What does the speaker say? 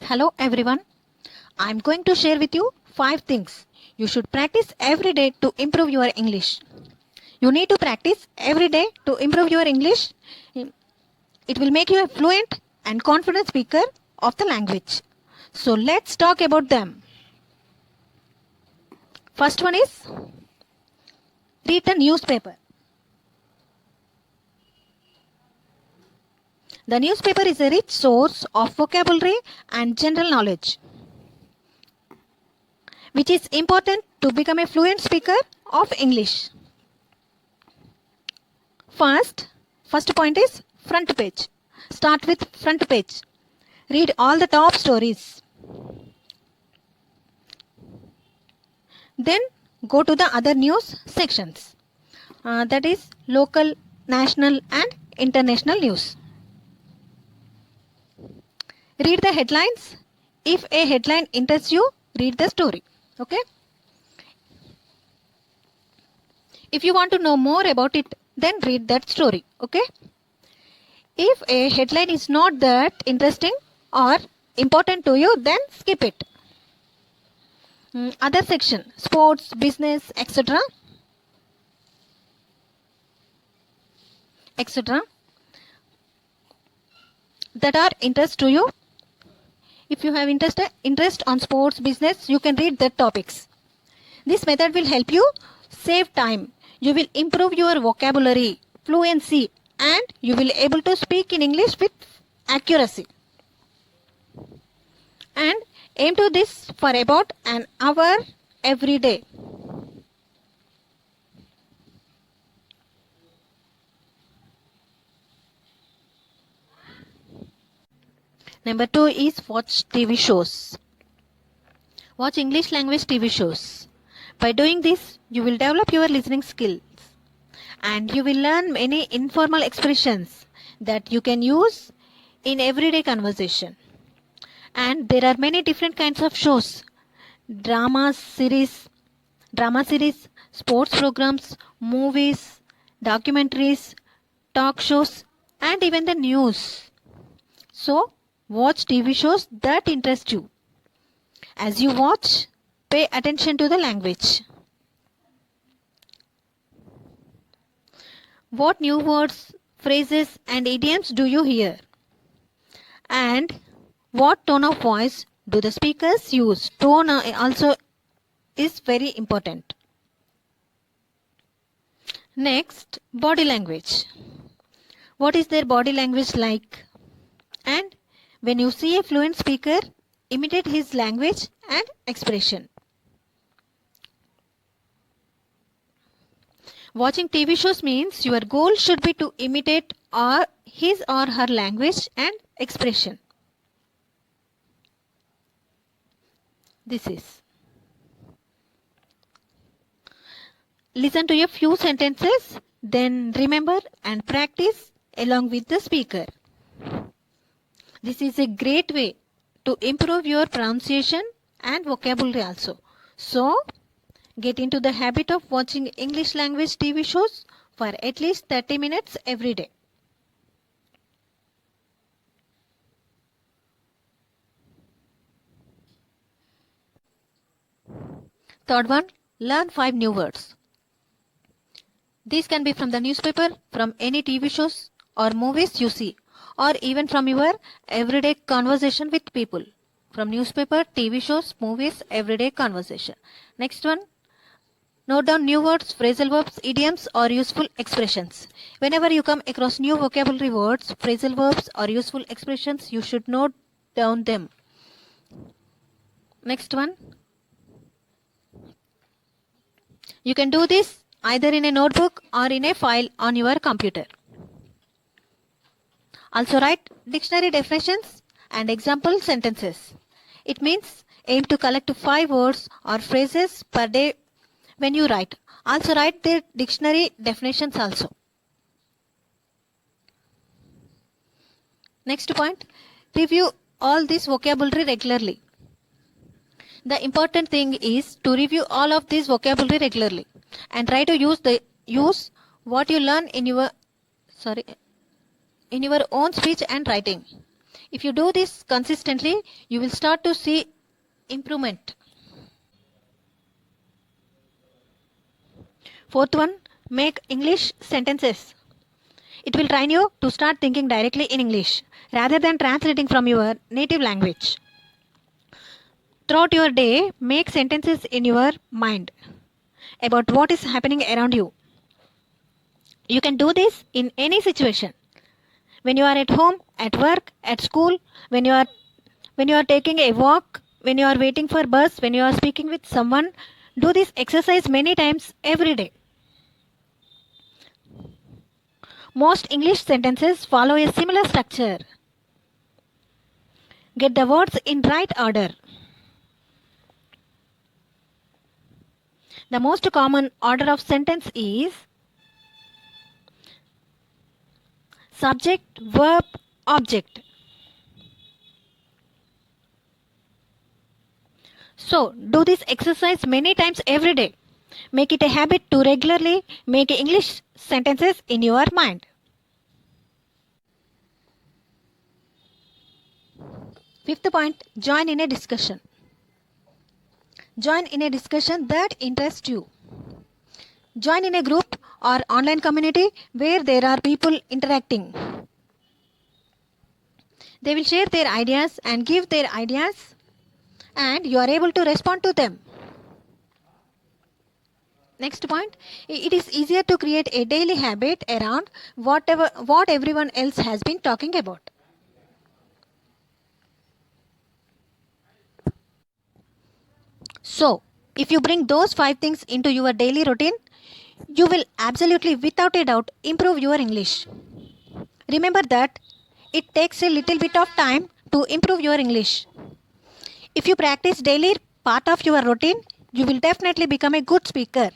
Hello everyone. I'm going to share with you 5 things you should practice every day to improve your English. You need to practice every day to improve your English. It will make you a fluent and confident speaker of the language. So let's talk about them. First one is read the newspaper. The newspaper is a rich source of vocabulary and general knowledge, which is important to become a fluent speaker of English. First point is front page. Start with front page. Read all the top stories. Then go to the other news sections. That is local, national and international news. Read the headlines. If a headline interests you, read the story. Okay? If you want to know more about it, then read that story. Okay? If a headline is not that interesting or important to you, then skip it. Other section, sports, business, etc. that are interest to you. If you have interest on sports, business, you can read that topics. This method will help you save time. You will improve your vocabulary, fluency, and you will able to speak in English with accuracy. And aim to this for about an hour every day. Number 2 is watch TV shows. Watch English language TV shows. By doing this, you will develop your listening skills and you will learn many informal expressions that you can use in everyday conversation. And there are many different kinds of shows. Drama series, sports programs, movies, documentaries, talk shows, and even the news. So, watch TV shows that interest you. As you watch, pay attention to the language. What new words, phrases, and idioms do you hear? And what tone of voice do the speakers use? Tone also is very important. Next, body language. What is their body language like? And when you see a fluent speaker, imitate his language and expression. Watching TV shows means your goal should be to imitate his or her language and expression. This is. Listen to a few sentences, then remember and practice along with the speaker. This is a great way to improve your pronunciation and vocabulary also. So, get into the habit of watching English language TV shows for at least 30 minutes every day. Third one, learn 5 new words. These can be from the newspaper, from any TV shows or movies you see, or even from your everyday conversation with people. From newspaper, TV shows, movies, everyday conversation. Next one, note down new words, phrasal verbs, idioms or useful expressions. Whenever you come across new vocabulary words, phrasal verbs or useful expressions, you should note down them. Next one, you can do this either in a notebook or in a file on your computer. Also write dictionary definitions and example sentences. It means aim to collect 5 words or phrases per day when you write. Also write the dictionary definitions also. Next point, review all this vocabulary regularly. The important thing is to review all of this vocabulary regularly and try to use what you learn in your own speech and writing. If you do this consistently, you will start to see improvement. Fourth one, make English sentences. It will train you to start thinking directly in English rather than translating from your native language. Throughout your day, make sentences in your mind about what is happening around you. You can do this in any situation. When you are at home, at work, at school, when you are taking a walk, when you are waiting for bus, when you are speaking with someone, do this exercise many times every day. Most English sentences follow a similar structure. Get the words in right order. The most common order of sentence is subject, verb, object. So, do this exercise many times every day. Make it a habit to regularly make English sentences in your mind. Fifth point, join in a discussion. Join in a discussion that interests you. Join in a group or online community where there are people interacting. They will share their ideas and give their ideas, and you are able to respond to them. Next point, it is easier to create a daily habit around what everyone else has been talking about. So, if you bring those 5 things into your daily routine, you will absolutely, without a doubt, improve your English. Remember that it takes a little bit of time to improve your English. If you practice daily part of your routine, you will definitely become a good speaker.